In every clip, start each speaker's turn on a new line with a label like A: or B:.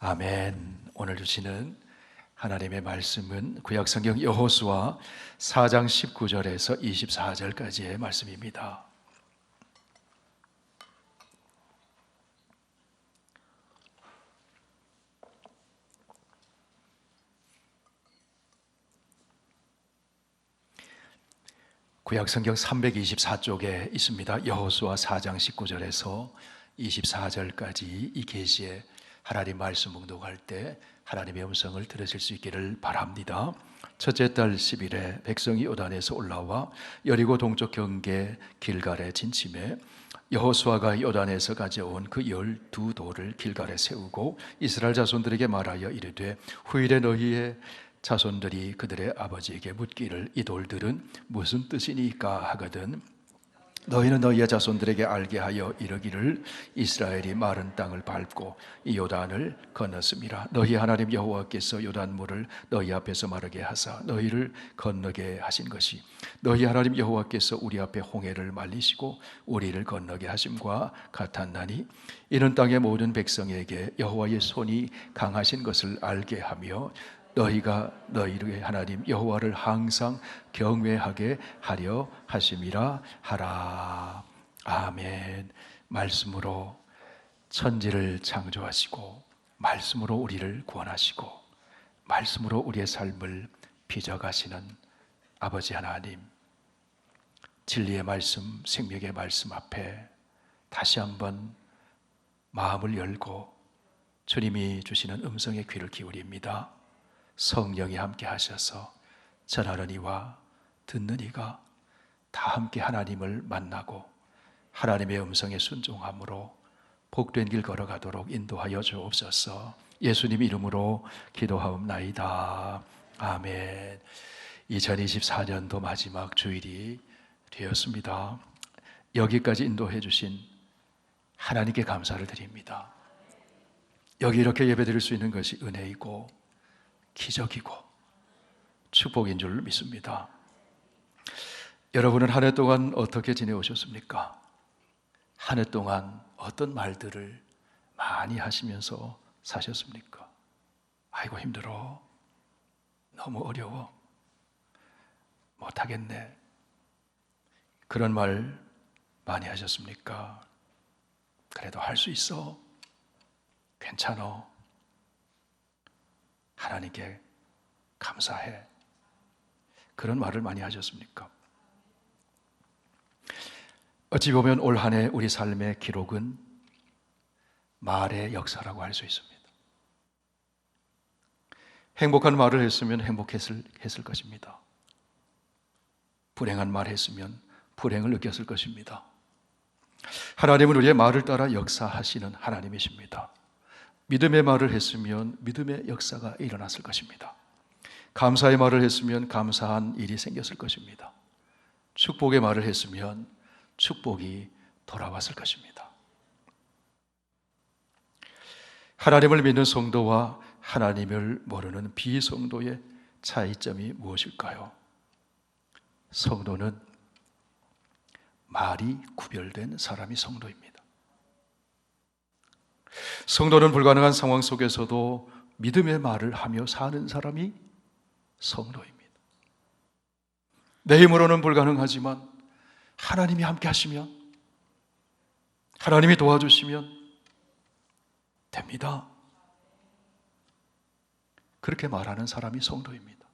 A: 아멘. 오늘 주시는 하나님의 말씀은 구약성경 여호수아 4장 19절에서 24절까지의 말씀입니다. 구약성경 324쪽에 있습니다. 여호수아 4장 19절에서 24절까지 이 계시에 하나님 말씀 묵독할 때 하나님의 음성을 들으실 수 있기를 바랍니다. 첫째 달 10일에 백성이 요단에서 올라와 여리고 동쪽 경계 길갈에 진침해 여호수아가 요단에서 가져온 그 12돌을 길갈에 세우고 이스라엘 자손들에게 말하여 이르되 후일에 너희의 자손들이 그들의 아버지에게 묻기를 이 돌들은 무슨 뜻이니까 하거든 너희는 너희의 자손들에게 알게 하여 이르기를 이스라엘이 마른 땅을 밟고 이 요단을 건넜음이라. 너희 하나님 여호와께서 요단물을 너희 앞에서 마르게 하사 너희를 건너게 하신 것이 너희 하나님 여호와께서 우리 앞에 홍해를 말리시고 우리를 건너게 하심과 같았나니 이는 땅의 모든 백성에게 여호와의 손이 강하신 것을 알게 하며 너희가 너희의 하나님 여호와를 항상 경외하게 하려 하심이라 하라. 아멘. 말씀으로 천지를 창조하시고 말씀으로 우리를 구원하시고 말씀으로 우리의 삶을 빚어가시는 아버지 하나님, 진리의 말씀, 생명의 말씀 앞에 다시 한번 마음을 열고 주님이 주시는 음성의 귀를 기울입니다. 성령이 함께 하셔서 전하는 이와 듣는 이가 다 함께 하나님을 만나고 하나님의 음성에 순종함으로 복된 길 걸어가도록 인도하여 주옵소서. 예수님 이름으로 기도하옵나이다. 아멘. 2024년도 마지막 주일이 되었습니다. 여기까지 인도해 주신 하나님께 감사를 드립니다. 여기 이렇게 예배드릴 수 있는 것이 은혜이고 기적이고 축복인 줄 믿습니다. 여러분은 한 해 동안 어떻게 지내오셨습니까? 한 해 동안 어떤 말들을 많이 하시면서 사셨습니까? 아이고 힘들어, 너무 어려워, 못하겠네, 그런 말 많이 하셨습니까? 그래도 할 수 있어, 괜찮아, 하나님께 감사해, 그런 말을 많이 하셨습니까? 어찌 보면 올 한 해 우리 삶의 기록은 말의 역사라고 할 수 있습니다. 행복한 말을 했으면 행복했을 것입니다. 불행한 말을 했으면 불행을 느꼈을 것입니다. 하나님은 우리의 말을 따라 역사하시는 하나님이십니다. 믿음의 말을 했으면 믿음의 역사가 일어났을 것입니다. 감사의 말을 했으면 감사한 일이 생겼을 것입니다. 축복의 말을 했으면 축복이 돌아왔을 것입니다. 하나님을 믿는 성도와 하나님을 모르는 비성도의 차이점이 무엇일까요? 성도는 말이 구별된 사람이 성도입니다. 성도는 불가능한 상황 속에서도 믿음의 말을 하며 사는 사람이 성도입니다. 내 힘으로는 불가능하지만 하나님이 함께 하시면, 하나님이 도와주시면 됩니다. 그렇게 말하는 사람이 성도입니다.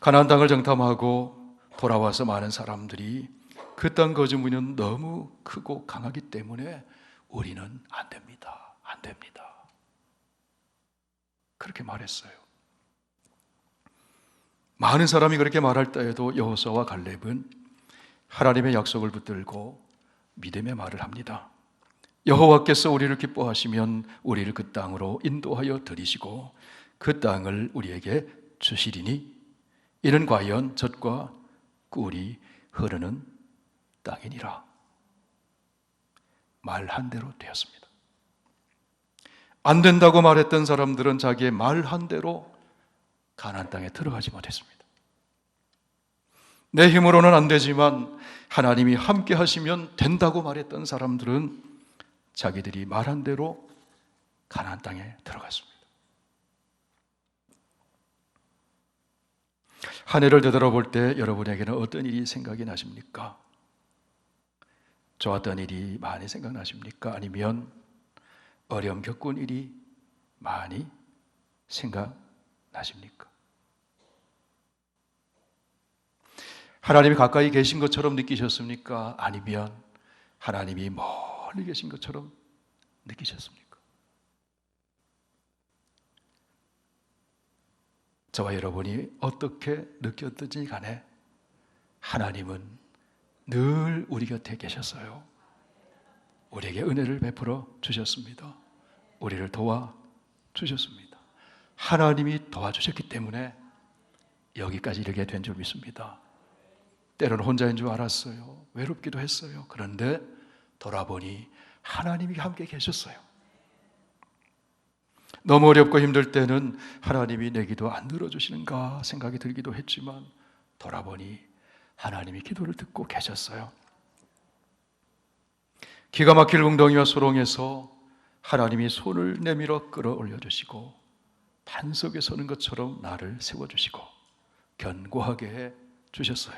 A: 가나안 땅을 정탐하고 돌아와서 많은 사람들이 그 땅 거주민은 너무 크고 강하기 때문에 우리는 안 됩니다. 안 됩니다. 그렇게 말했어요. 많은 사람이 그렇게 말할 때에도 여호수아와 갈렙은 하나님의 약속을 붙들고 믿음의 말을 합니다. 여호와께서 우리를 기뻐하시면 우리를 그 땅으로 인도하여 들이시고 그 땅을 우리에게 주시리니 이는 과연 젖과 꿀이 흐르는 땅이니라. 말한 대로 되었습니다. 안 된다고 말했던 사람들은 자기의 말한 대로 가나안 땅에 들어가지 못했습니다. 내 힘으로는 안 되지만 하나님이 함께 하시면 된다고 말했던 사람들은 자기들이 말한 대로 가나안 땅에 들어갔습니다. 한 해를 되돌아볼 때 여러분에게는 어떤 일이 생각이 나십니까? 좋았던 일이 많이 생각나십니까? 아니면 어려움 겪은 일이 많이 생각나십니까? 하나님이 가까이 계신 것처럼 느끼셨습니까? 아니면 하나님이 멀리 계신 것처럼 느끼셨습니까? 저와 여러분이 어떻게 느꼈든지 간에 하나님은 늘 우리 곁에 계셨어요. 우리에게 은혜를 베풀어 주셨습니다. 우리를 도와 주셨습니다. 하나님이 도와주셨기 때문에 여기까지 이르게 된 줄 믿습니다. 때로는 혼자인 줄 알았어요. 외롭기도 했어요. 그런데 돌아보니 하나님이 함께 계셨어요. 너무 어렵고 힘들 때는 하나님이 내 기도 안 들어주시는가 생각이 들기도 했지만 돌아보니 하나님이 기도를 듣고 계셨어요. 기가 막힐 웅덩이와 소롱에서 하나님이 손을 내밀어 끌어올려 주시고 반석에 서는 것처럼 나를 세워주시고 견고하게 해 주셨어요.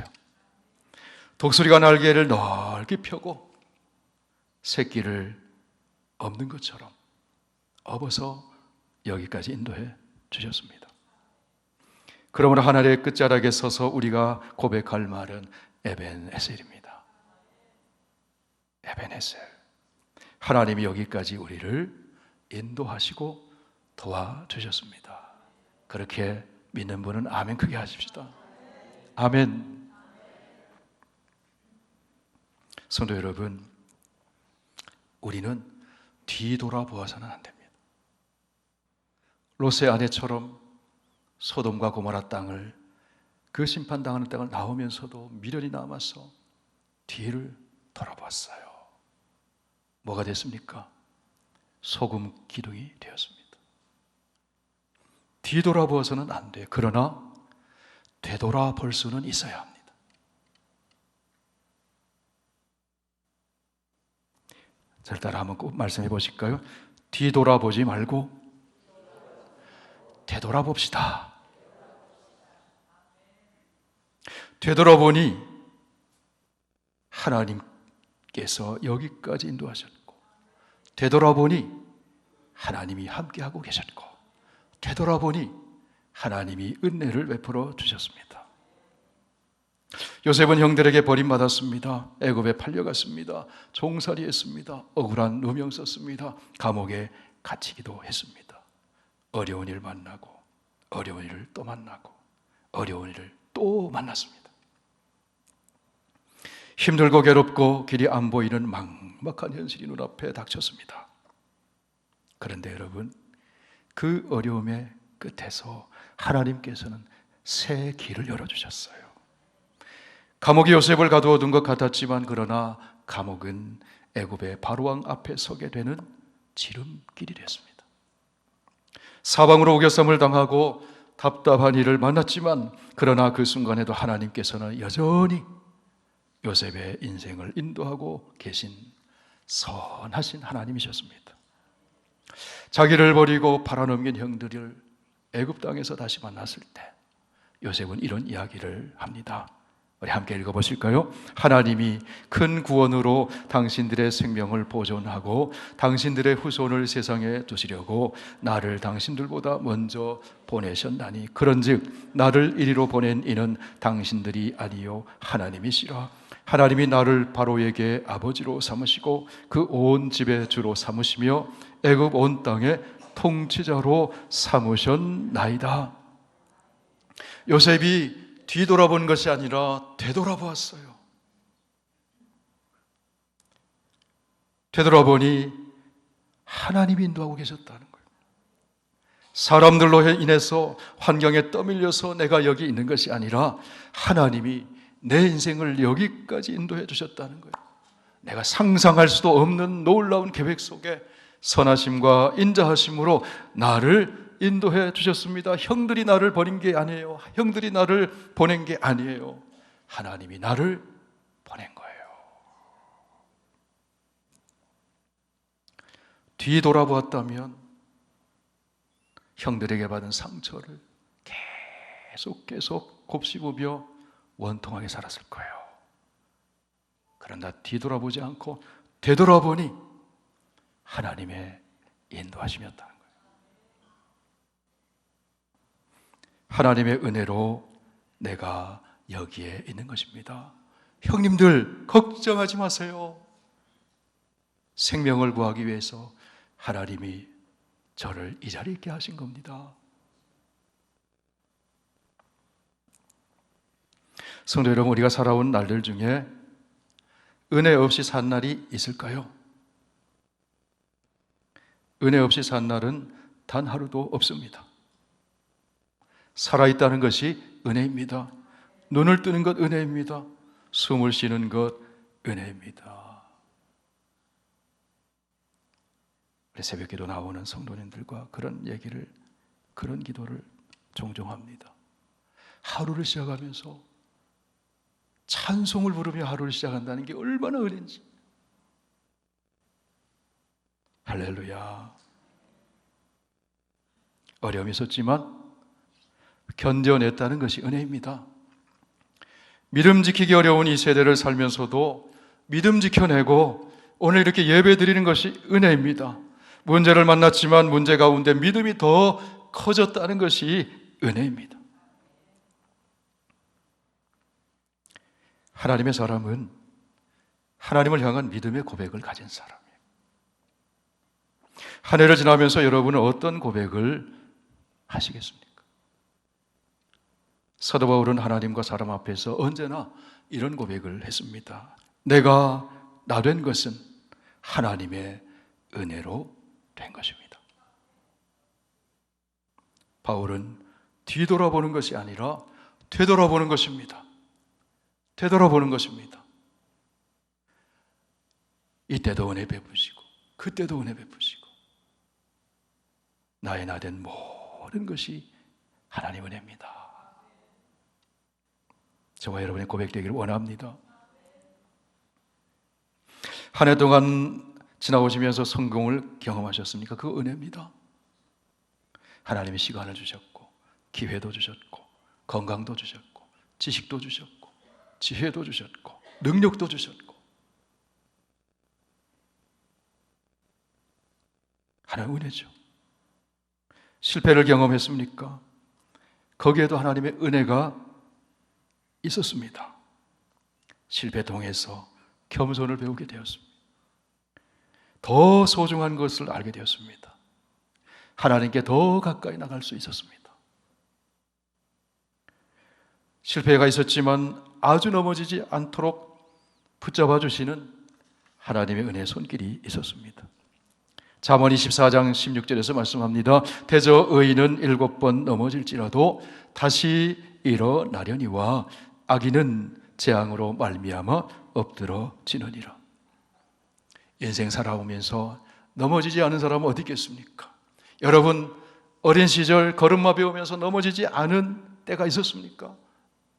A: 독수리가 날개를 넓게 펴고 새끼를 업는 것처럼 업어서 여기까지 인도해 주셨습니다. 그러므로 하늘의 끝자락에 서서 우리가 고백할 말은 에벤에셀입니다. 에벤에셀. 하나님이 여기까지 우리를 인도하시고 도와주셨습니다. 그렇게 믿는 분은 아멘 크게 하십시다. 아멘. 성도 여러분, 우리는 뒤돌아보아서는 안 됩니다. 롯의 아내처럼 소돔과 고모라 땅을, 그 심판당하는 땅을 나오면서도 미련이 남아서 뒤를 돌아봤어요. 뭐가 됐습니까? 소금 기둥이 되었습니다. 뒤돌아보아서는 안 돼요. 그러나 되돌아볼 수는 있어야 합니다. 잘 따라 한번 꼭 말씀해 보실까요? 뒤돌아보지 말고 되돌아봅시다. 되돌아보니 하나님께서 여기까지 인도하셨고, 되돌아보니 하나님이 함께하고 계셨고, 되돌아보니 하나님이 은혜를 베풀어 주셨습니다. 요셉은 형들에게 버림받았습니다. 애굽에 팔려갔습니다. 종살이했습니다. 억울한 누명 썼습니다. 감옥에 갇히기도 했습니다. 어려운 일 만나고 어려운 일을 또 만나고 어려운 일을 또 만났습니다. 힘들고 괴롭고 길이 안 보이는 막막한 현실이 눈앞에 닥쳤습니다. 그런데 여러분, 그 어려움의 끝에서 하나님께서는 새 길을 열어주셨어요. 감옥이 요셉을 가두어 둔 것 같았지만 그러나 감옥은 애굽의 바로왕 앞에 서게 되는 지름길이 됐습니다. 사방으로 우겨쌈을 당하고 답답한 일을 만났지만 그러나 그 순간에도 하나님께서는 여전히 요셉의 인생을 인도하고 계신 선하신 하나님이셨습니다. 자기를 버리고 팔아넘긴 형들을 애굽 땅에서 다시 만났을 때 요셉은 이런 이야기를 합니다. 우리 함께 읽어보실까요? 하나님이 큰 구원으로 당신들의 생명을 보존하고 당신들의 후손을 세상에 두시려고 나를 당신들보다 먼저 보내셨나니 그런즉 나를 이리로 보낸 이는 당신들이 아니요 하나님이시라. 하나님이 나를 바로에게 아버지로 삼으시고 그 온 집의 주로 삼으시며 애굽 온 땅의 통치자로 삼으셨나이다. 요셉이 뒤돌아본 것이 아니라 되돌아보았어요. 되돌아보니 하나님이 인도하고 계셨다는 거예요. 사람들로 인해서 환경에 떠밀려서 내가 여기 있는 것이 아니라 하나님이 내 인생을 여기까지 인도해 주셨다는 거예요. 내가 상상할 수도 없는 놀라운 계획 속에 선하심과 인자하심으로 나를 인도해 주셨습니다. 형들이 나를 버린 게 아니에요. 형들이 나를 보낸 게 아니에요. 하나님이 나를 보낸 거예요. 뒤돌아보았다면 형들에게 받은 상처를 계속 곱씹으며 원통하게 살았을 거예요. 그러나 뒤돌아보지 않고 되돌아보니 하나님의 인도하심이었다는 거예요. 하나님의 은혜로 내가 여기에 있는 것입니다. 형님들 걱정하지 마세요. 생명을 구하기 위해서 하나님이 저를 이 자리에 있게 하신 겁니다. 성도 여러분, 우리가 살아온 날들 중에 은혜 없이 산 날이 있을까요? 은혜 없이 산 날은 단 하루도 없습니다. 살아있다는 것이 은혜입니다. 눈을 뜨는 것 은혜입니다. 숨을 쉬는 것 은혜입니다. 새벽 기도 나오는 성도님들과 그런 얘기를, 그런 기도를 종종 합니다. 하루를 시작하면서 찬송을 부르며 하루를 시작한다는 게 얼마나 은혜인지. 할렐루야. 어려움이 있었지만 견뎌냈다는 것이 은혜입니다. 믿음 지키기 어려운 이 세대를 살면서도 믿음 지켜내고 오늘 이렇게 예배 드리는 것이 은혜입니다. 문제를 만났지만 문제 가운데 믿음이 더 커졌다는 것이 은혜입니다. 하나님의 사람은 하나님을 향한 믿음의 고백을 가진 사람이에요. 한 해를 지나면서 여러분은 어떤 고백을 하시겠습니까? 사도 바울은 하나님과 사람 앞에서 언제나 이런 고백을 했습니다. 내가 나 된 것은 하나님의 은혜로 된 것입니다. 바울은 뒤돌아보는 것이 아니라 되돌아보는 것입니다. 되돌아보는 것입니다. 이때도 은혜 베푸시고 그때도 은혜 베푸시고 나의 나 된 모든 것이 하나님 은혜입니다. 저와 여러분의 고백되기를 원합니다. 한 해 동안 지나오시면서 성공을 경험하셨습니까? 그 은혜입니다. 하나님이 시간을 주셨고 기회도 주셨고 건강도 주셨고 지식도 주셨고 지혜도 주셨고 능력도 주셨고 하나님의 은혜죠. 실패를 경험했습니까? 거기에도 하나님의 은혜가 있었습니다. 실패 통해서 겸손을 배우게 되었습니다. 더 소중한 것을 알게 되었습니다. 하나님께 더 가까이 나갈 수 있었습니다. 실패가 있었지만 아주 넘어지지 않도록 붙잡아 주시는 하나님의 은혜의 손길이 있었습니다. 잠언 24장 16절에서 말씀합니다. 대저 의인은 7번 넘어질지라도 다시 일어나려니와 악인은 재앙으로 말미암아 엎드러지느니라. 인생 살아오면서 넘어지지 않은 사람은 어디 있겠습니까? 여러분 어린 시절 걸음마 배우면서 넘어지지 않은 때가 있었습니까?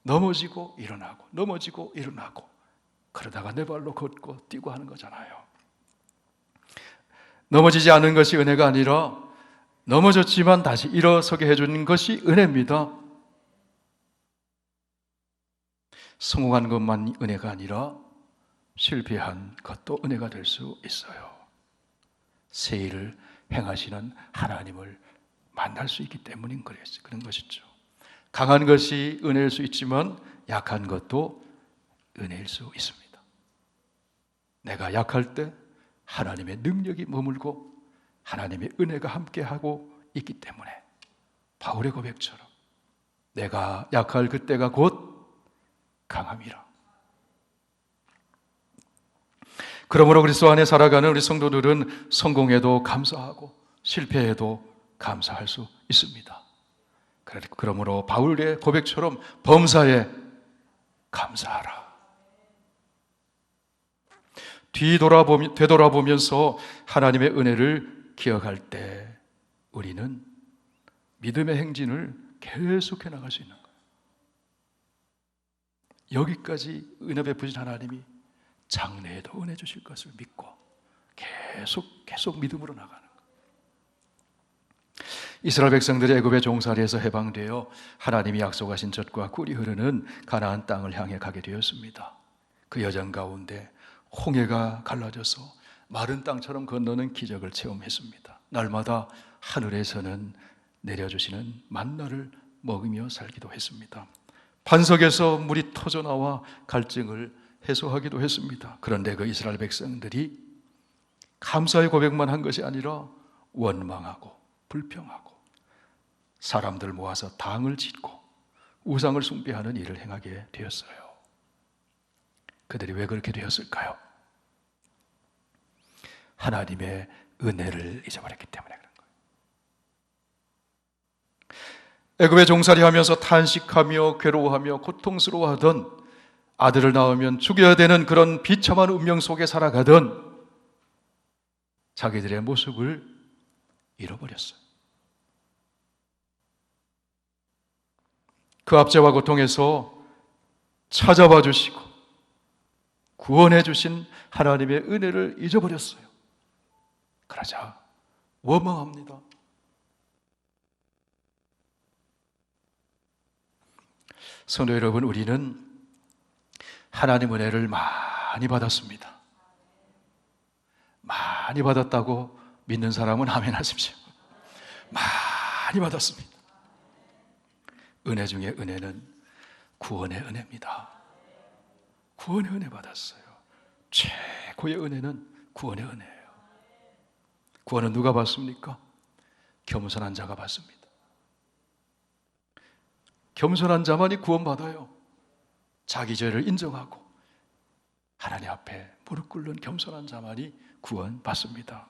A: 넘어지고 일어나고 넘어지고 일어나고 그러다가 내 발로 걷고 뛰고 하는 거잖아요. 넘어지지 않은 것이 은혜가 아니라 넘어졌지만 다시 일어서게 해주는 것이 은혜입니다. 성공한 것만 은혜가 아니라 실패한 것도 은혜가 될 수 있어요. 새 일을 행하시는 하나님을 만날 수 있기 때문인 그런 것이죠. 강한 것이 은혜일 수 있지만 약한 것도 은혜일 수 있습니다. 내가 약할 때 하나님의 능력이 머물고 하나님의 은혜가 함께하고 있기 때문에 바울의 고백처럼 내가 약할 그때가 곧 강함이라. 그러므로 그리스도 안에 살아가는 우리 성도들은 성공해도 감사하고 실패해도 감사할 수 있습니다. 그러므로 바울의 고백처럼 범사에 감사하라. 되돌아보면서 하나님의 은혜를 기억할 때 우리는 믿음의 행진을 계속해 나갈 수 있는 거예요. 여기까지 은혜 베푸신 하나님이 장래에도 은혜 주실 것을 믿고 계속 믿음으로 나가는 거예요. 이스라엘 백성들이 애굽의 종살이에서 해방되어 하나님이 약속하신 젖과 꿀이 흐르는 가나안 땅을 향해 가게 되었습니다. 그 여정 가운데 홍해가 갈라져서 마른 땅처럼 건너는 기적을 체험했습니다. 날마다 하늘에서는 내려주시는 만나를 먹으며 살기도 했습니다. 반석에서 물이 터져나와 갈증을 해소하기도 했습니다. 그런데 그 이스라엘 백성들이 감사의 고백만 한 것이 아니라 원망하고 불평하고 사람들 모아서 당을 짓고 우상을 숭배하는 일을 행하게 되었어요. 그들이 왜 그렇게 되었을까요? 하나님의 은혜를 잊어버렸기 때문에 그런 거예요. 애굽에 종살이하면서 탄식하며 괴로워하며 고통스러워하던, 아들을 낳으면 죽여야 되는 그런 비참한 운명 속에 살아가던 자기들의 모습을 잃어버렸어요. 그 압제와 고통에서 찾아봐 주시고 구원해 주신 하나님의 은혜를 잊어버렸어요. 그러자 원망합니다. 성도 여러분, 우리는 하나님 은혜를 많이 받았습니다. 많이 받았다고 믿는 사람은 아멘 하십시오. 많이 받았습니다. 은혜 중에 은혜는 구원의 은혜입니다. 구원의 은혜 받았어요. 최고의 은혜는 구원의 은혜예요. 구원은 누가 받습니까? 겸손한 자가 받습니다. 겸손한 자만이 구원받아요. 자기 죄를 인정하고 하나님 앞에 무릎 꿇는 겸손한 자만이 구원받습니다.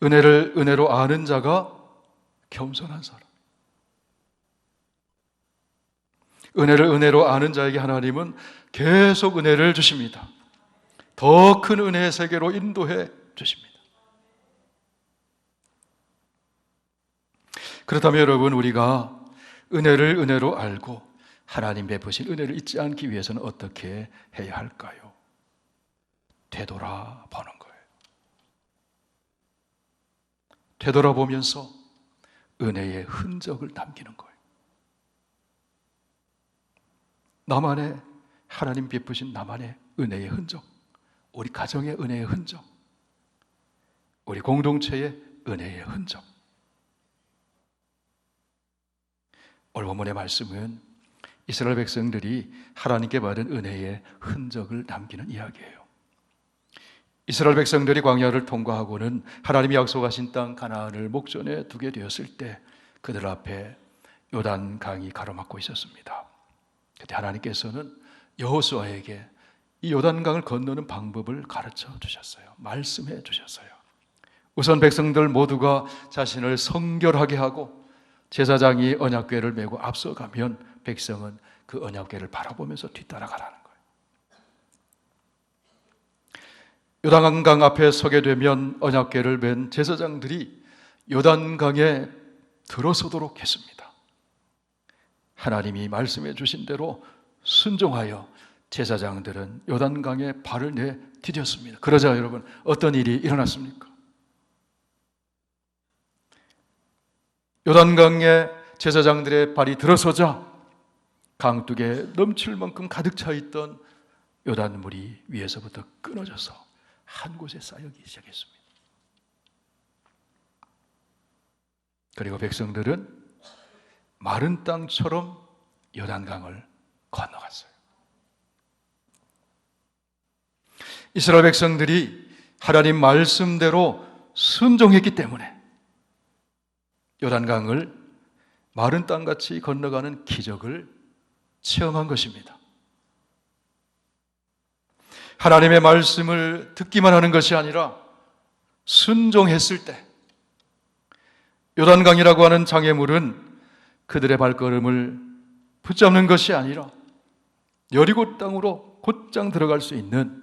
A: 은혜를 은혜로 아는 자가 겸손한 사람. 은혜를 은혜로 아는 자에게 하나님은 계속 은혜를 주십니다. 더 큰 은혜의 세계로 인도해 주십니다. 그렇다면 여러분, 우리가 은혜를 은혜로 알고 하나님 베푸신 은혜를 잊지 않기 위해서는 어떻게 해야 할까요? 되돌아보는 거예요. 되돌아보면서 은혜의 흔적을 남기는 거예요. 나만의, 하나님 베푸신 나만의 은혜의 흔적, 우리 가정의 은혜의 흔적, 우리 공동체의 은혜의 흔적. 오늘 본문의 말씀은 이스라엘 백성들이 하나님께 받은 은혜의 흔적을 남기는 이야기예요. 이스라엘 백성들이 광야를 통과하고는 하나님이 약속하신 땅 가나안을 목전에 두게 되었을 때 그들 앞에 요단강이 가로막고 있었습니다. 그때 하나님께서는 여호수아에게 이 요단강을 건너는 방법을 가르쳐 주셨어요. 말씀해 주셨어요. 우선 백성들 모두가 자신을 성결하게 하고 제사장이 언약궤를 메고 앞서가면 백성은 그 언약궤를 바라보면서 뒤따라가라는 거예요. 요단강 앞에 서게 되면 언약궤를 맨 제사장들이 요단강에 들어서도록 했습니다. 하나님이 말씀해 주신 대로 순종하여 제사장들은 요단강에 발을 내디뎠습니다. 그러자 여러분, 어떤 일이 일어났습니까? 요단강에 제사장들의 발이 들어서자 강둑에 넘칠 만큼 가득 차 있던 요단물이 위에서부터 끊어져서 한 곳에 쌓이기 시작했습니다. 그리고 백성들은 마른 땅처럼 요단강을 건너갔어요. 이스라엘 백성들이 하나님 말씀대로 순종했기 때문에 요단강을 마른 땅같이 건너가는 기적을 체험한 것입니다. 하나님의 말씀을 듣기만 하는 것이 아니라 순종했을 때 요단강이라고 하는 장애물은 그들의 발걸음을 붙잡는 것이 아니라 여리고 땅으로 곧장 들어갈 수 있는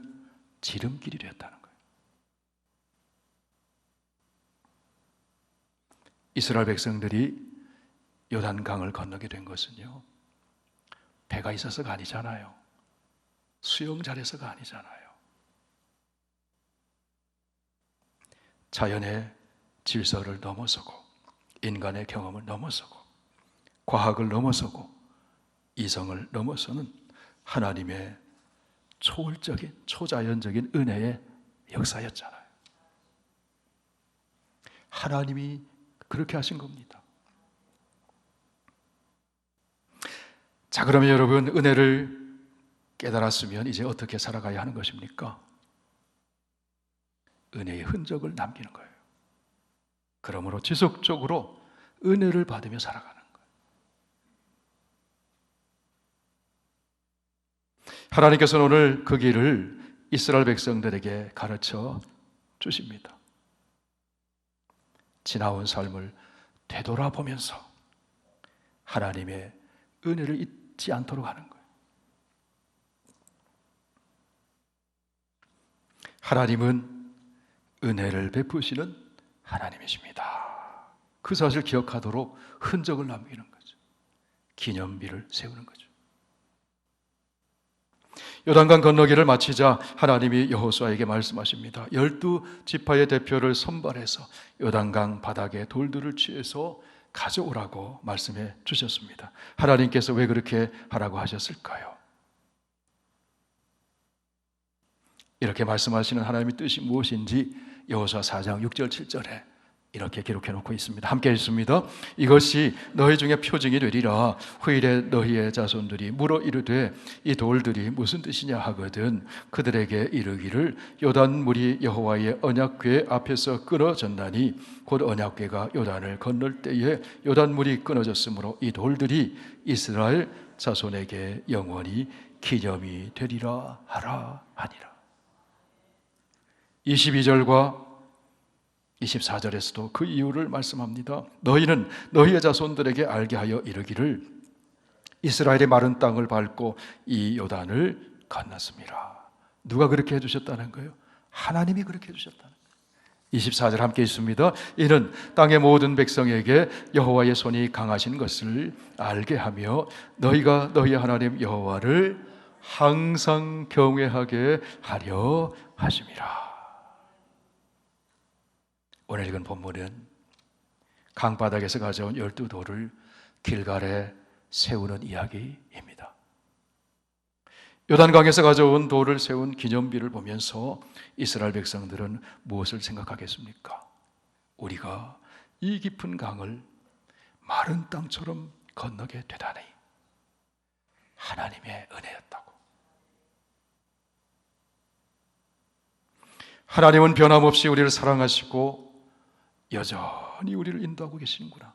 A: 지름길이 되었다는 거예요. 이스라엘 백성들이 요단강을 건너게 된 것은요, 배가 있어서가 아니잖아요. 수영 잘해서가 아니잖아요. 자연의 질서를 넘어서고 인간의 경험을 넘어서고 과학을 넘어서고 이성을 넘어서는 하나님의 초월적인 초자연적인 은혜의 역사였잖아요. 하나님이 그렇게 하신 겁니다. 자, 그러면 여러분, 은혜를 깨달았으면 이제 어떻게 살아가야 하는 것입니까? 은혜의 흔적을 남기는 거예요. 그러므로 지속적으로 은혜를 받으며 살아가는 거예요. 하나님께서는 오늘 그 길을 이스라엘 백성들에게 가르쳐 주십니다. 지나온 삶을 되돌아보면서 하나님의 은혜를 잊지 않도록 하는 거예요. 하나님은 은혜를 베푸시는 하나님이십니다. 그 사실을 기억하도록 흔적을 남기는 거죠. 기념비를 세우는 거죠. 요단강 건너기를 마치자 하나님이 여호수아에게 말씀하십니다. 12지파의 대표를 선발해서 요단강 바닥에 돌들을 취해서 가져오라고 말씀해 주셨습니다. 하나님께서 왜 그렇게 하라고 하셨을까요? 이렇게 말씀하시는 하나님의 뜻이 무엇인지 여호수아 4장 6절 7절에 이렇게 기록해 놓고 있습니다. 함께 읽습니다. 이것이 너희 중에 표징이 되리라. 후일에 너희의 자손들이 물어 이르되 이 돌들이 무슨 뜻이냐 하거든 그들에게 이르기를 요단물이 여호와의 언약궤 앞에서 끊어졌나니 곧 언약궤가 요단을 건널 때에 요단물이 끊어졌으므로 이 돌들이 이스라엘 자손에게 영원히 기념이 되리라 하라 하니라. 22절과 24절에서도 그 이유를 말씀합니다. 너희는 너희의 자손들에게 알게 하여 이르기를 이스라엘의 마른 땅을 밟고 이 요단을 건넜습니다. 누가 그렇게 해주셨다는 거예요? 하나님이 그렇게 해주셨다는 거예요. 24절 함께 있습니다. 이는 땅의 모든 백성에게 여호와의 손이 강하신 것을 알게 하며 너희가 너희의 하나님 여호와를 항상 경외하게 하려 하심이라. 오늘 읽은 본문은 강바닥에서 가져온 12돌을 길갈에 세우는 이야기입니다. 요단강에서 가져온 돌을 세운 기념비를 보면서 이스라엘 백성들은 무엇을 생각하겠습니까? 우리가 이 깊은 강을 마른 땅처럼 건너게 되다니 하나님의 은혜였다고. 하나님은 변함없이 우리를 사랑하시고 여전히 우리를 인도하고 계시는구나.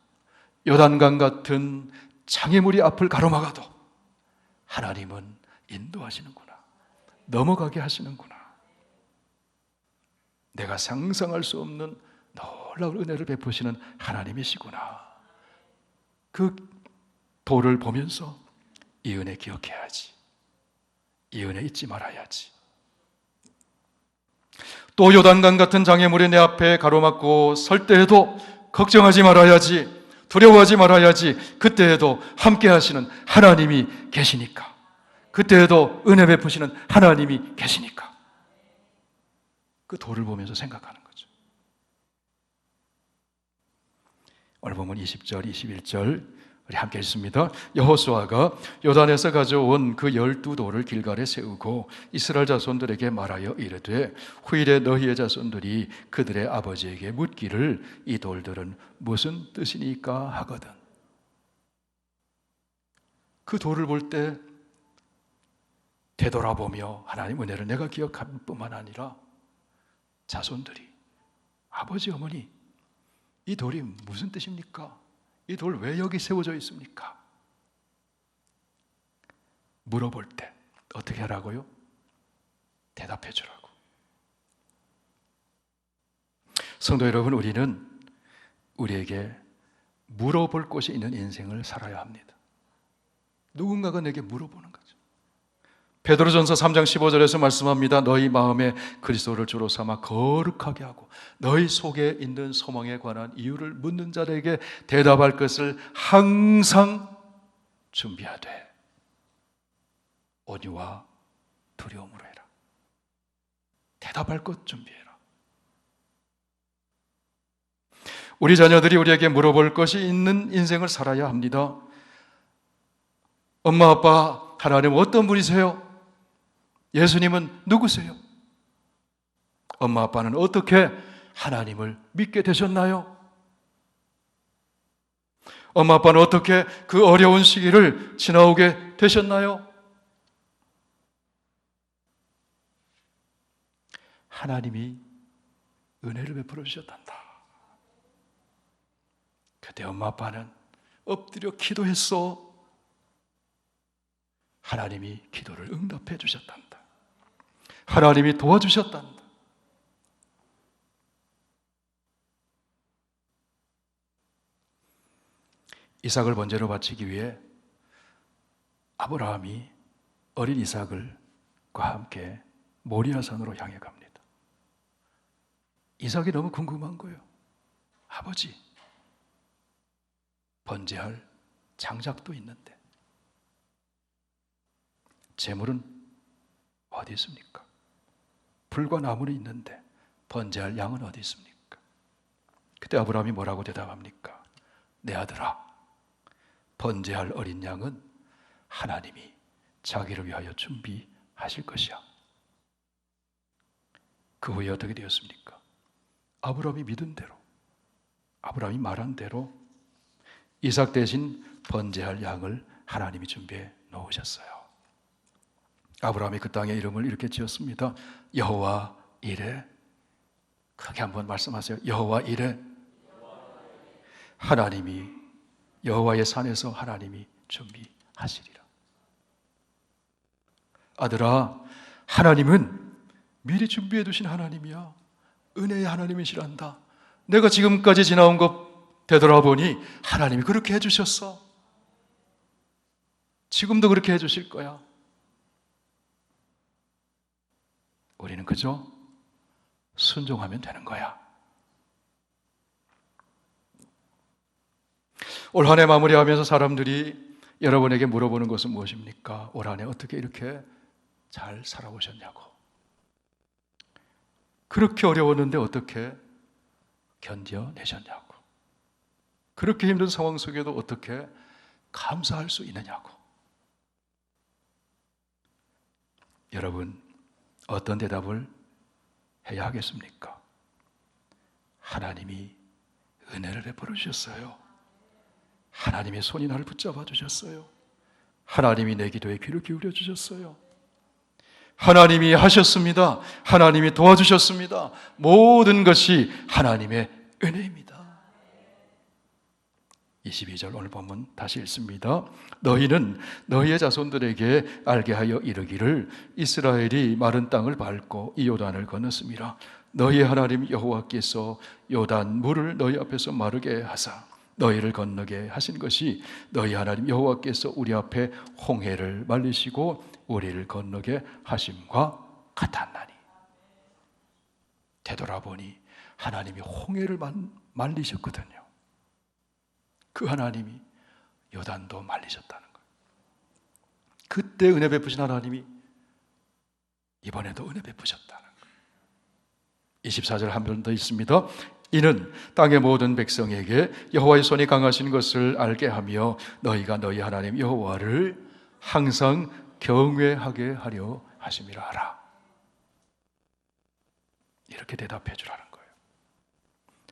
A: 요단강 같은 장애물이 앞을 가로막아도 하나님은 인도하시는구나. 넘어가게 하시는구나. 내가 상상할 수 없는 놀라운 은혜를 베푸시는 하나님이시구나. 그 돌을 보면서 이 은혜 기억해야지. 이 은혜 잊지 말아야지. 또 요단강 같은 장애물이 내 앞에 가로막고 설 때에도 걱정하지 말아야지, 두려워하지 말아야지. 그때에도 함께 하시는 하나님이 계시니까, 그때에도 은혜 베푸시는 하나님이 계시니까 그 돌을 보면서 생각하는 거죠. 오늘 보면 20절, 21절 우리 함께 읽습니다. 여호수아가 요단에서 가져온 그 12돌을 길갈에 세우고 이스라엘 자손들에게 말하여 이르되 후일에 너희의 자손들이 그들의 아버지에게 묻기를 이 돌들은 무슨 뜻이니까 하거든. 그 돌을 볼 때 되돌아보며 하나님 은혜를 내가 기억할 뿐만 아니라 자손들이, 아버지 어머니, 이 돌이 무슨 뜻입니까? 이 돌 왜 여기 세워져 있습니까? 물어볼 때 어떻게 하라고요? 대답해 주라고. 성도 여러분, 우리는 우리에게 물어볼 곳이 있는 인생을 살아야 합니다. 누군가가 내게 물어보는 거죠. 베드로전서 3장 15절에서 말씀합니다. 너희 마음에 그리스도를 주로 삼아 거룩하게 하고 너희 속에 있는 소망에 관한 이유를 묻는 자들에게 대답할 것을 항상 준비하되 온유와 두려움으로 해라. 대답할 것 준비해라. 우리 자녀들이 우리에게 물어볼 것이 있는 인생을 살아야 합니다. 엄마, 아빠, 하나님 어떤 분이세요? 예수님은 누구세요? 엄마, 아빠는 어떻게 하나님을 믿게 되셨나요? 엄마, 아빠는 어떻게 그 어려운 시기를 지나오게 되셨나요? 하나님이 은혜를 베풀어 주셨단다. 그때 엄마, 아빠는 엎드려 기도했어. 하나님이 기도를 응답해 주셨단다. 하나님이 도와주셨단다. 이삭을 번제로 바치기 위해 아브라함이 어린 이삭과 함께 모리아산으로 향해 갑니다. 이삭이 너무 궁금한 거예요. 아버지, 번제할 장작도 있는데 제물은 어디 있습니까? 불과 나무는 있는데 번제할 양은 어디 있습니까? 그때 아브라함이 뭐라고 대답합니까? 내 아들아, 번제할 어린 양은 하나님이 자기를 위하여 준비하실 것이야. 그 후에 어떻게 되었습니까? 아브라함이 믿은 대로, 아브라함이 말한 대로 이삭 대신 번제할 양을 하나님이 준비해 놓으셨어요. 아브라함이 그 땅의 이름을 이렇게 지었습니다. 여호와 이레. 크게 한번 말씀하세요. 여호와 이레. 하나님이 여호와의 산에서 하나님이 준비하시리라. 아들아, 하나님은 미리 준비해 두신 하나님이야. 은혜의 하나님이시란다. 내가 지금까지 지나온 것 되돌아보니 하나님이 그렇게 해주셨어. 지금도 그렇게 해주실 거야. 우리는 그저 순종하면 되는 거야. 올 한 해 마무리하면서 사람들이 여러분에게 물어보는 것은 무엇입니까? 올 한 해 어떻게 이렇게 잘 살아오셨냐고. 그렇게 어려웠는데 어떻게 견뎌내셨냐고. 그렇게 힘든 상황 속에도 어떻게 감사할 수 있느냐고. 여러분, 어떤 대답을 해야 하겠습니까? 하나님이 은혜를 베풀어 주셨어요. 하나님의 손이 나를 붙잡아 주셨어요. 하나님이 내 기도에 귀를 기울여 주셨어요. 하나님이 하셨습니다. 하나님이 도와주셨습니다. 모든 것이 하나님의 은혜입니다. 22절 오늘 본문 다시 읽습니다. 너희는 너희의 자손들에게 알게 하여 이르기를 이스라엘이 마른 땅을 밟고 이 요단을 건넜음이라. 너희의 하나님 여호와께서 요단 물을 너희 앞에서 마르게 하사 너희를 건너게 하신 것이 너희 하나님 여호와께서 우리 앞에 홍해를 말리시고 우리를 건너게 하심과 같았나니. 되돌아보니 하나님이 홍해를 말리셨거든요. 그 하나님이 요단도 말리셨다는 거예요. 그때 은혜 베푸신 하나님이 이번에도 은혜 베푸셨다는 거예요. 24절 한 번 더 있습니다. 이는 땅의 모든 백성에게 여호와의 손이 강하신 것을 알게 하며 너희가 너희 하나님 여호와를 항상 경외하게 하려 하심이라 하라. 이렇게 대답해 주라는 거예요.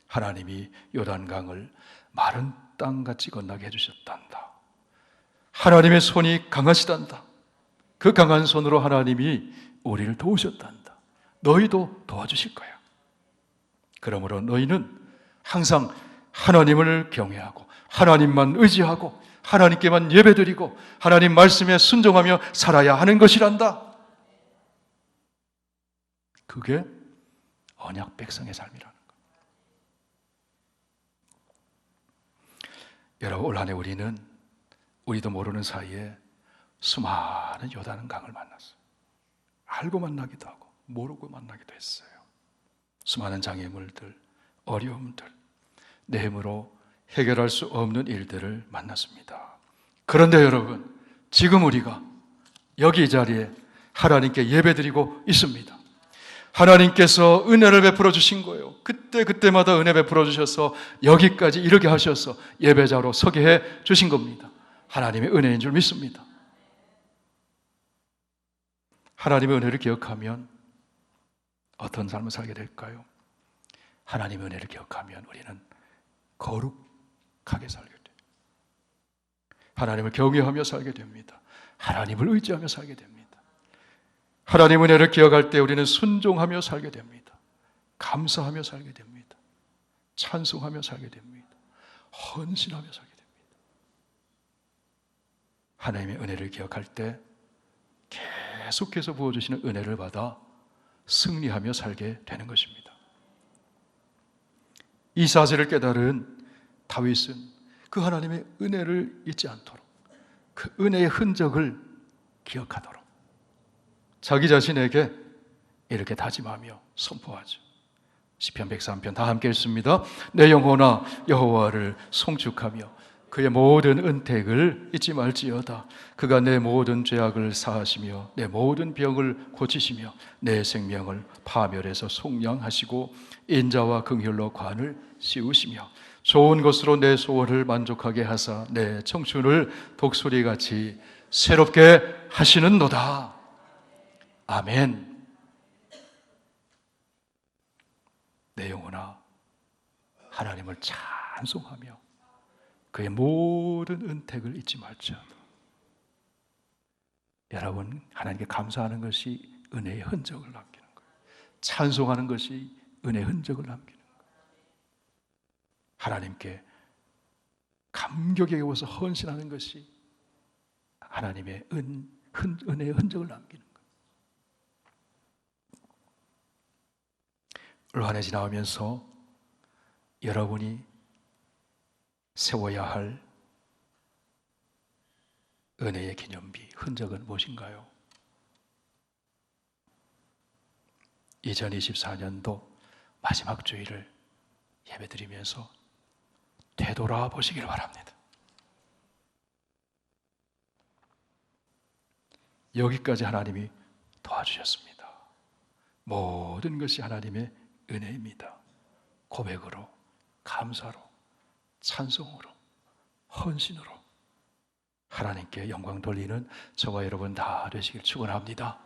A: 하나님이 요단강을 마른 땅같이 건너게 해주셨단다. 하나님의 손이 강하시단다. 그 강한 손으로 하나님이 우리를 도우셨단다. 너희도 도와주실 거야. 그러므로 너희는 항상 하나님을 경외하고 하나님만 의지하고 하나님께만 예배드리고 하나님 말씀에 순종하며 살아야 하는 것이란다. 그게 언약 백성의 삶이라는 거예요. 여러분, 올 한 해 우리도 모르는 사이에 수많은 요단 강을 만났어요. 알고 만나기도 하고 모르고 만나기도 했어요. 수많은 장애물들, 어려움들, 내 힘으로 해결할 수 없는 일들을 만났습니다. 그런데 여러분, 지금 우리가 여기 이 자리에 하나님께 예배드리고 있습니다. 하나님께서 은혜를 베풀어 주신 거예요. 그때마다 은혜 베풀어 주셔서 여기까지 이르게 하셔서 예배자로 서게 해 주신 겁니다. 하나님의 은혜인 줄 믿습니다. 하나님의 은혜를 기억하면 어떤 삶을 살게 될까요? 하나님의 은혜를 기억하면 우리는 거룩하게 살게 돼요. 하나님을 경외하며 살게 됩니다. 하나님을 의지하며 살게 됩니다. 하나님의 은혜를 기억할 때 우리는 순종하며 살게 됩니다. 감사하며 살게 됩니다. 찬송하며 살게 됩니다. 헌신하며 살게 됩니다. 하나님의 은혜를 기억할 때 계속해서 부어주시는 은혜를 받아 승리하며 살게 되는 것입니다. 이 사실을 깨달은 다윗은 그 하나님의 은혜를 잊지 않도록, 그 은혜의 흔적을 기억하도록 자기 자신에게 이렇게 다짐하며 선포하죠. 시편 103편 다 함께 읽습니다. 내 영혼아 여호와를 송축하며 그의 모든 은택을 잊지 말지어다. 그가 내 모든 죄악을 사하시며 내 모든 병을 고치시며 내 생명을 파멸해서 속량하시고 인자와 긍휼로 관을 씌우시며 좋은 것으로 내 소원을 만족하게 하사 내 청춘을 독수리같이 새롭게 하시는도다. 아멘. 내 영혼아 하나님을 찬송하며 그의 모든 은택을 잊지 말지어다. 여러분, 하나님께 감사하는 것이 은혜의 흔적을 남기는 거예요. 찬송하는 것이 은혜의 흔적을 남기는 거예요. 하나님께 감격에 겨워서 헌신하는 것이 하나님의 은혜의 흔적을 남기는 거예요. 올 한 해 지나오면서 여러분이 세워야 할 은혜의 기념비, 흔적은 무엇인가요? 2024년도 마지막 주일을 예배드리면서 되돌아보시길 바랍니다. 여기까지 하나님이 도와주셨습니다. 모든 것이 하나님의 은혜입니다. 고백으로, 감사로, 찬송으로, 헌신으로 하나님께 영광 돌리는 저와 여러분 다 되시길 축원합니다.